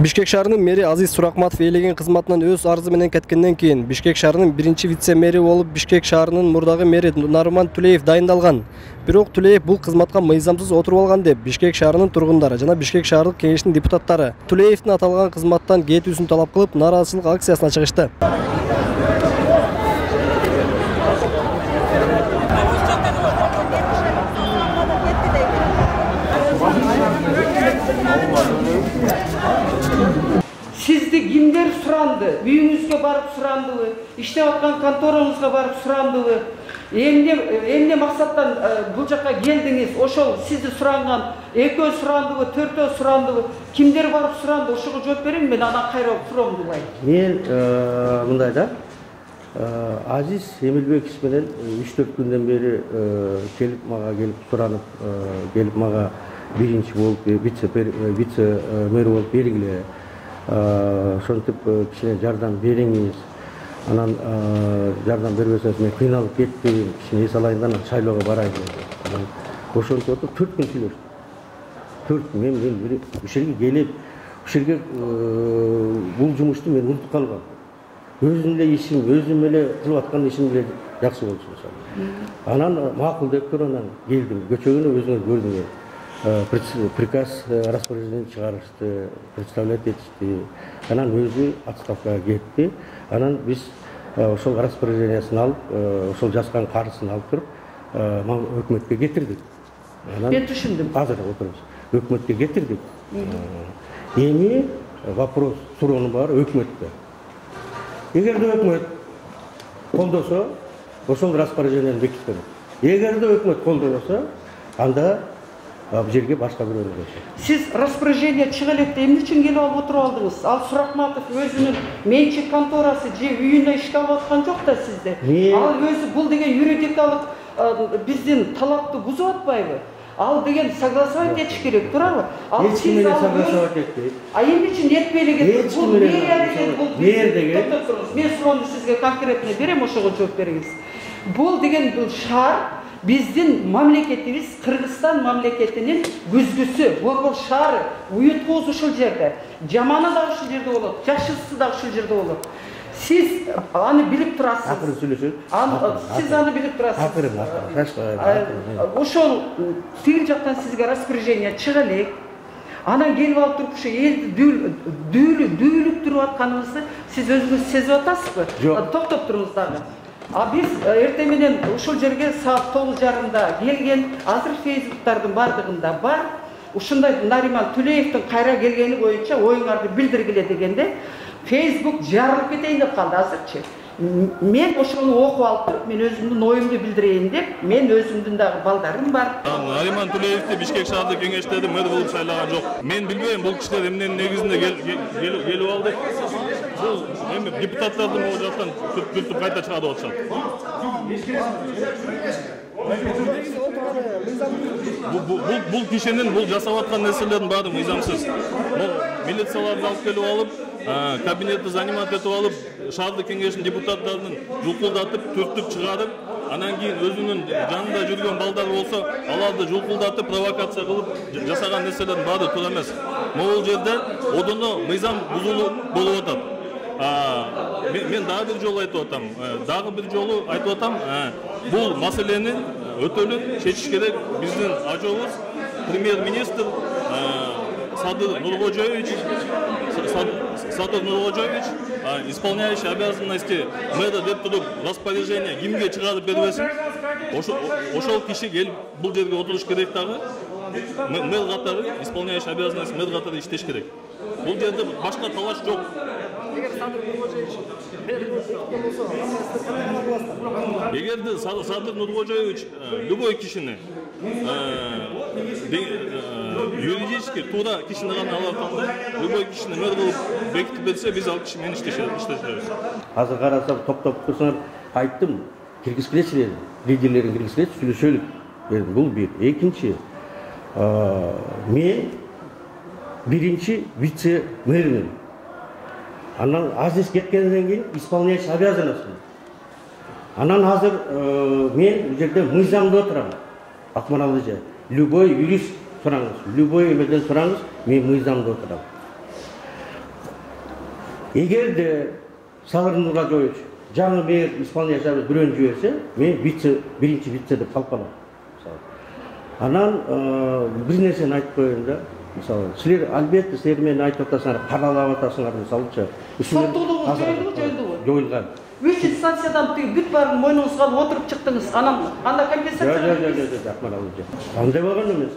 Бишкек шаарынын мэри Азиз Суракматов ээлеген кызматынан өз арызы менен кеткенден кийин Бишкек шаарынын биринчи вице-мэри болуп Бишкек шаарынын мурдагы мэри Нарман Тулеев дайындалган. Бирок Тулеев бул кызматка мыйзамсыз отуруп алган деп Бишкек шаарынын тургундары жана Бишкек шаардык кеңештин депутаттары Тулеевдин аталган кызматтан кетүүсүн талап кылып, нааразычылык акциясына чыгышты. Sizde kimler surandı? Büyüğünüzge barıp surandılı, işlep atkan kontorunuzga barıp surandılı. Emne maksattan bu jaka geldiniz, oşol sizde surangan, ekö surandılı, törtö surandılı. Kimler barıp surandı? Oşoga жооп берем, ben ana kayra suramdılay. Men mındayda Aziz Emilbek ismenen 3-4 günden beri gelip maga gelip suranıp gelip maga birinci bolup vice meri bolup belgile. Şontip kişine jardam beriңиз. Anan jardam berбесеңиз men кыйналып кеттим, кичине эс алайындан шайлоого барайын dedi. Anan ошентип отуруп 4 күн сүйлөштүк. 4 күн мен ушул жерге келип, ушул жерге бул жумушту мен унутуп калгам. Өзүм эле ишим, өзүм эле кылып аткан ишим эле жакшы болчу мисалы. Анан макул деп туруп анан келдим. Көчөгүнү өзүңөр көрдүңөр. Приказ распоряжение чыгарышты, представлять етишти. Анан өзү отставкага кетти. Анан биз ошол распоряжениясын алып, ошол жазган каржысын алып туруп, өкмөткө кетирдик. Мен түшүндүм. Азыр отурубуз. Өкмөткө кетирдик. Эми вопрос суроонун баары өкмөттө. Эгерде өкмөт колдосо, ошол распоряжениени бекиткен. Эгерде өкмөт колдобосо, анда bu жерге башка бирөөнү койсун. Siz распоряжение чыга электе эмне үчүн келип алып отуруп алдыңыз? Ал Суракматов өзүнүн менчик конторасы же үйүнө ишке алып аткан жок да сизде. Ал өзү бул деген юридикалык биздин талапты бузуп атпайбы? Ал деген согласовать этиш керек, туурабы? Ал эч менен согласовать этпейт. А эмне үчүн этпейлиги? Бул мэр деген. Мен суроону сизге конкретно берем, ошого жооп бериңиз. Бул деген бул шаар биздин мамлекетибиз Кыргызстан мамлекетинин күзгүсү, Борбор шаары, уюткубуз ушул жерде. Жаманы да ушул жерде болот, жакшысы да ушул жерде болот. Сиз аны билип турасыз. Акырын сүйлөшөт. Сиз аны билип турасыз. Акырын. Ошол тигил жактан сизге распоряжение чыга элек. Анан келип алып туруп ушу элди дүүлүктүрүп атканыбызды сиз өзүңүз сезип атасызбы? Токтоп туруңуз дагы. Biz ertesi menен ушул жерге saat 9:30-da келген, азыр Facebook'тардын бардыгында бар. Ушундай Нариман Тулеевдин кайра келгени боюнча оюңарды билдиргиле дегенде Facebook жарылып кетейин деп калды азырчы. Мен ошону окуп алып туруп, мен өзүмдүн оюмду билдирейин деп, мен өзүмдүн дагы балдарым бар. Нариман Тулеевди Бишкек шаардык кеңештеди мэр болуп шайлаган жок. Мен билбейм бул кишилер эмненин негизинде келип алды. Бул эми депутаттардын могу жактан түртүп кайта чыгарып атышат. Бул кишинин бул жасап аткан нерселердин баары мыйзамсыз. Бул милицияларды алып келип алып, кабинетти занимать этип алып, шаардык кеңештин депутаттарынын жулкулдатып, түртүп чыгарып, анан кийин өзүнүн жанында жүргөн балдар болсо, аларды жулкулдатып, провокация кылып жасаган нерселердин баары туура эмес. Могул жерде одоно мыйзам бузулуу болуп атат. Мен дагы бир жолу айтып атам. Бул маселени өтөлүп чечиш керек. Биздин ажообуз премьер-министр Садыр Нургожоевич, исполняющий обязанности мэра деп туруп распоряжение кимге чыгарып бербесин, ошол киши келип бул жерге отуруш керек дагы. Мэр катары, исполняющий обязанности мэр катары иштеш керек. Бул жерде башка талаш жок. Эгерде Садыр Нургожоевич любой кишини юридически туура кишини гана алып атканда, любой кишини мэр кылып бекитип берсе, биз ал киши менен иштешебиз. Азыр карасам топтоп турсаңар айттым, киргизгилечилер, лидерлерин киргизгилечи сүйлөшөлүк. Бул бир. Экинчи, мен биринчи вице-мэрмин. Анан Азиз кеткенден кийин исполняющий обязанностьмын. Анан азыр мен бул жерде мыйзамда отурам. Акмарал эже, любой юрист сураңыз, любой эмеден сураңыз, мен мыйзамда отурам. Егер де Сағыр Нұрғажиевич жаңы мэр исполнительный обязанности біреуін жіберсе, мен бірінші вице деп қалып қаламын. Анан бір нәрсені айтып қояйын да. Мысалы, сілер әлбетте сіздермен айтып жатасыңдар, қаралап жатасыңдар мысалынша. Соттылығы жойылды ғой. Жойылған. Үш инстанциядан бүт барын мойныңызға алып отырып шықтыңыз. Анда компенсация. Андай болған емес.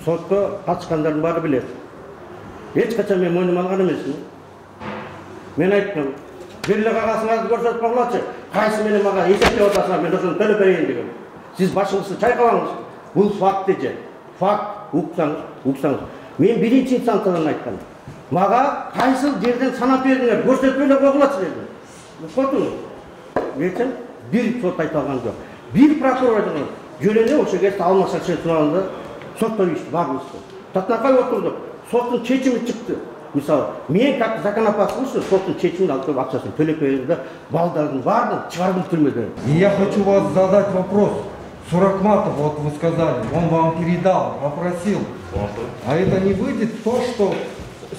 Сотқа қатысқандардың бары біледі. Ешқашан мен мойныма алған емеспін. Мен айттым, берілі қағазыңызды көрсетіп қалады. Қайсы мені маған есептеп отырсыңдар, мен осыны төлеп берейін деген. Сіз басыңызды шайқалаңыз. Бұл факт деді. Факт. Ұқсаңыз. Мен бірінші инстанциядан айтқан. Маға қайсы жерден санап бердіңдер, көрсетпейлер қоғылатсыз деді. Қотыңыз. Мен бір сот айта алған жоқ. Bir prokuror aytқан. Жөніне осы кезде алмаса сұрағанда сотта үйшті, бар үйшті. Татнақай отырдық. Соттың шешімі шықты. Мысалы, мен как законопаслушный үшін соттың шешімін алып ақшасын төлеп берді, балдардың барын шығарғым келмеді. Я хочу вас задать вопрос. Суракматов, вот вы сказали, он вам передал, попросил. А это не выйдет то, что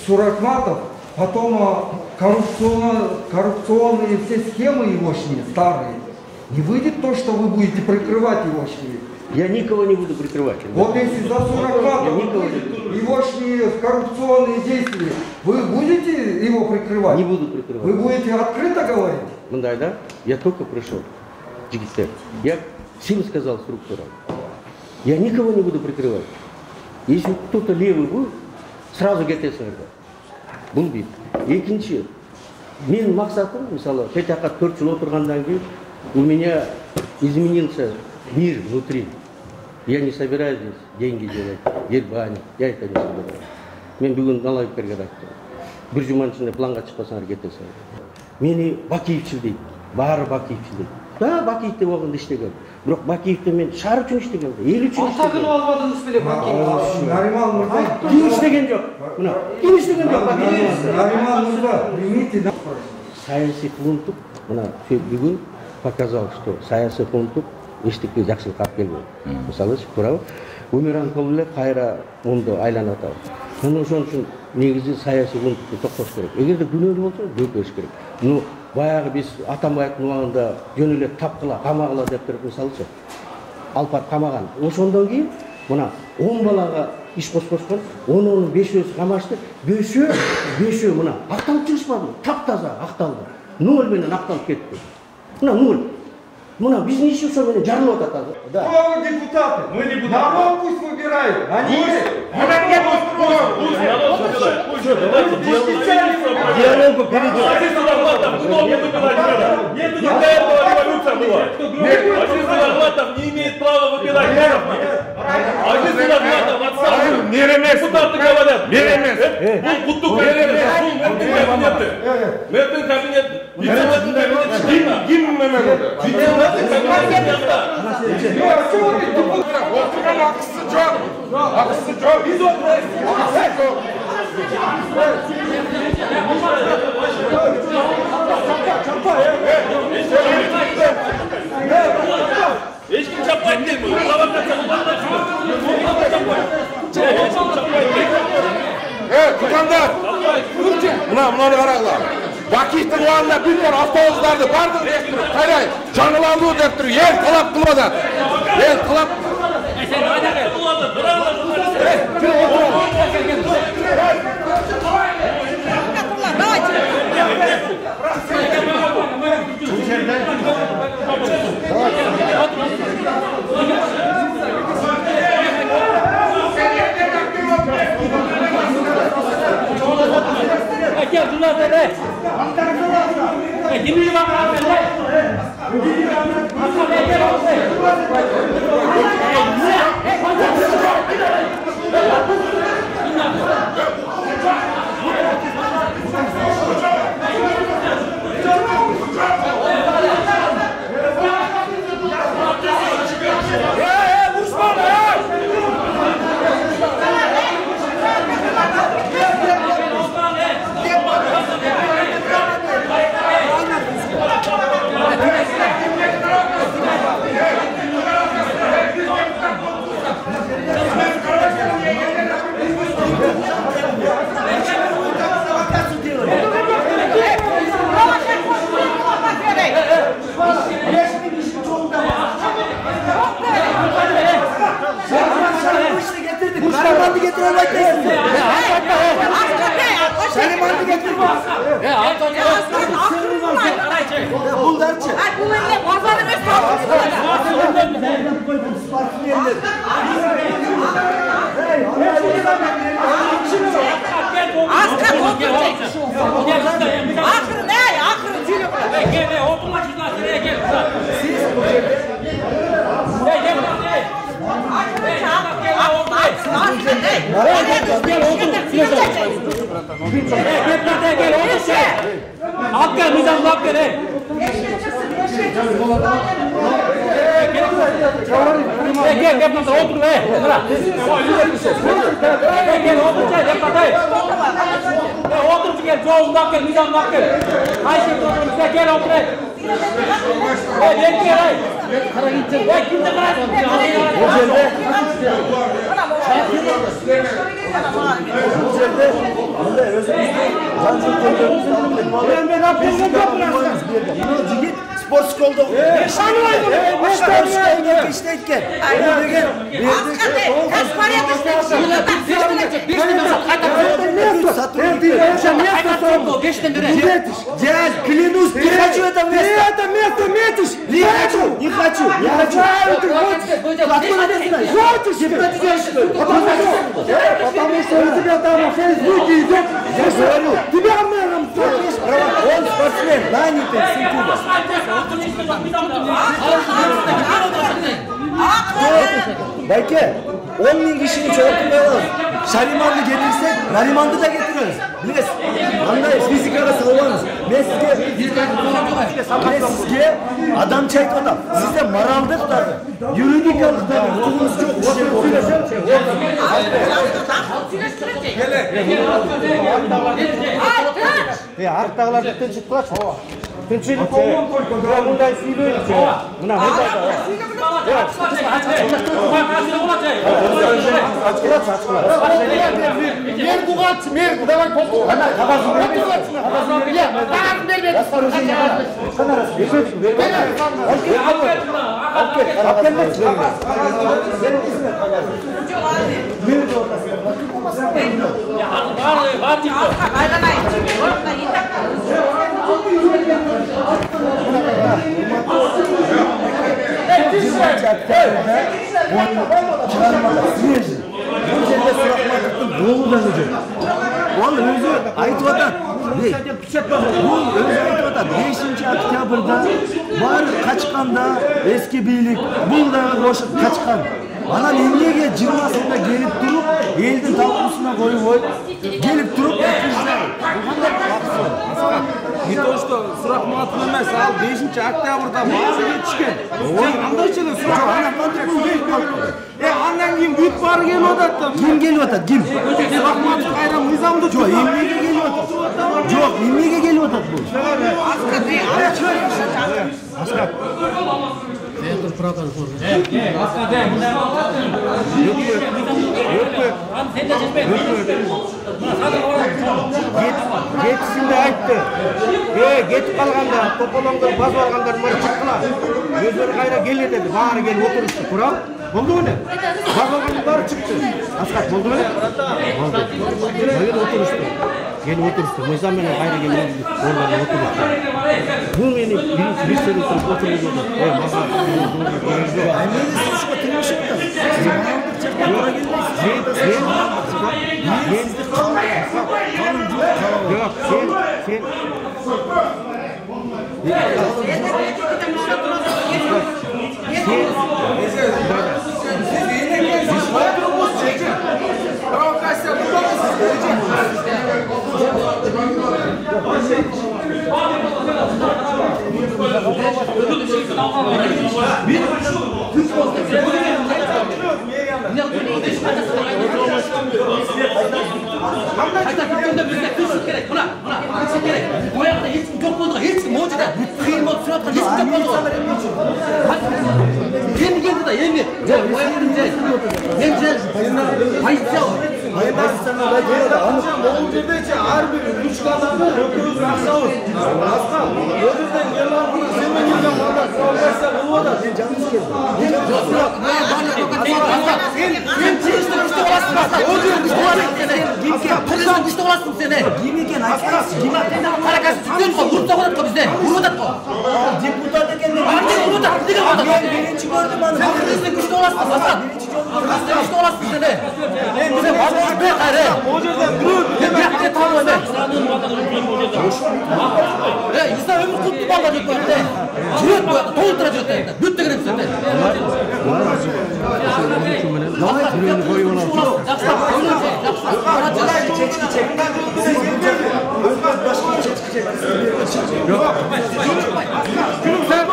Суракматов потом коррупционные все схемы егошние, старые, не выйдет то, что вы будете прикрывать егошние? Я никого не буду прикрывать. Вот если за Суракматов егошние коррупционные действия, вы будете его прикрывать? Не буду прикрывать. Вы будете открыто говорить? Мындай, да? Я только пришел. Я всем сказал структурам. Я никого не буду прикрывать. Если кто-то левый будет, сразу кетесіңдер. Бұл бит. Екінші, менің мақсатым, мысалы, петақа 4 жыл отырғандан кейін, у меня изменился мир внутри. Я не собираюсь здесь деньги делать, ебать, я это не собираюсь. Мен бүгін налайыптерге айттым. Бір жұманың ішінде планға шықпасаңдар кетесіңдер. Мені Бакиевшіл дейді, бары Бакиевшіл дейді. Да, Бакиевте болғанда іштеген. Бірақ Бакиевте мен шар үшін іштеген. Ел үшін іштеген. Атағын албадыңыз біле Бакиев. Нариман Мырза. Кім іштеген жоқ? Мына, кім іштеген жоқ? Нариман Мырза, примите. Саяси фунтук, мына бүгін показал, что саяси фунтук ештеңе жақсылық алып келмейді. Мысалы, тура Өміран Қолылы қайра онды айланып атады. Оның үшін негізі саяси фунтукты тоқтату керек. Егер де күнәлі болса, бөкеш керек. Ну, баяғы біз Атамбаевтың уақытында жөнелеп тапқыла, қамағыла деп тұрып мысалшы. Алпат қамаған. Осыдан кейін мына 10 балаға іш қосқан, оның 5-есі қамашты. 5-і мына ақталып шығыспады. Тап-таза ақталды. 0 менен ақталып кетті. Мына 0. Мына біз не үшін менен жарылып атады. Кто вы депутаты? Мы депутаты. Народ пусть выбирает. Они Диалогу перейдем. Нет, до этого революция была. Азиз Нурматов не имеет права выбирать мэров. Азиз Нурматов отставил. Депутаты говорят. Будто мэрдің кабинеті. Вице-мэрдің кабинеті шыққанда. Вице-мэрдің кабинеті шыққанда. Ақысы жоқ. Біз ешкім шаппайды деймін. Тұтандар, мынаны қарағылар. Бакиевтің уағында бүйтер автобустарды бардың деп тұр. Қайрай, жаңыланду деп тұр. Ел талап қылмады. Ел талап. getir olmayın. Şarimandı getir. Bunlarçı. Bu pazarı Akırı ne? Akırı tüylü bırak. Gel oturma şuradan şuraya gel. Hakkı nizam hakkı ne? Gel gel otur be. Gel otur otur gel çoğun hakkı nizam hakkı. Ayşe otur gel otur. Gel gel. Kara gidecek. Gel kimde kara? Spor skolda. İşteyken. Kaç paraya Дядь, клянусь, не хочу это место. Ты это место метишь? Не хочу. Не хочу. Я хочу. Откуда ты знаешь? Хочешь? Гипнотизируешь, что ли? Потому что у тебя там в Фейсбуке идет. Я говорю, тебя мэром ставишь. Он спортсмен, нанятый с Ютуба. Belki 10.000 kişinin çoğaltılmayalım. Şarimandı getirsek, Narimandı da getiriyoruz. Biz anlayız, fizikara salvarız. Ben sizge adam çayt adam. Siz de maraldık da, yürüdük aldık da, tutumuz çok bir şey oldu. Arıktağlar cidden çıktılar. Tünçelik olmam koydu. Bundan suyluyor. Buna ne kadar? Mer bugat, mer давай попу. Ana kafasını ver. Kafasını ver. Kafasını ver. Ол өзі айтып отады. Бұл өзі айтып отады. 5 октябрьда бар қачқанда eski бийлик бұл дағы қошып қачқан. Анан эмнеге 20-сында келип туруп, элдин талкуусуна коюп, келип туруп Не то, что сұрақ мағатып емес, ал 5 октябрьда басы кетішкен. Сен қандайша да сұрақ андан кейін бүт бары келіп отады. Ким келіп отады? Ким? Сұрақ мағатып қайрам низамды жоқ, эмнеге келіп отады? Жоқ, эмнеге келіп отады бұл? Асқат. Жетісінде айтты. Кетіп қалғанда, тополоңдар, баз алғандар мына шыққыла. Өздері қайра келе деді, бары келіп отырышты. Құрал, болды өне? Баз алғандар бары шықты. Асқат, болды өне? Болды. Келіп отырышты. Келіп отырышты. Мойзаменен қайра келіп отырышты. Бұл мені бірінші бесер отырып отырып отыр. Маған сізге тұрмышы отыр. Kırgızsın güçlü olasın seni. Kim eken aytpayсың. Kim eken? Каракас түзген ғой, ұрып соғады ғой бізден. Ұрып атады ғой. Депутат екен деп. Арден ұрып атады. Неге ұрып атады? Бірінші көрдім аны. Сен кыргыздың күшті оласың, Асат. Кыргыздың күшті оласың сені. Сен базар бе қайры. Ол жерде біреу демекте танымайды. İsa ömür kutlu ballar yok böyle. Cüret bu, toğultura cüret yani. Bütte girip sende. Birini koyuyorlar. Gülüm sen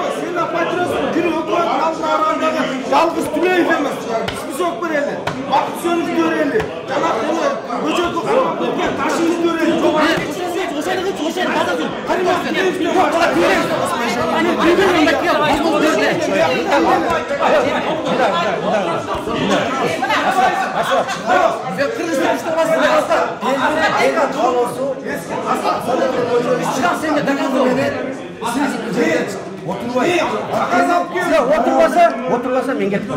patronsun, gülüm hükümetin altına arandağı yalgız Tüleyev emez. İsmi yok bir eli. Vakit sönüş göreli. Canaklı, böcek okumak bulken taşıyız göreli. Koşaydı bazı gün. Hadi baksın. Yok, bana Tüleyev. Birbirine bekliyor. Bazı gün göreli. Kırgız'da işte olasın. Çıkar sen de takıldın beni. Oturmasa men ketip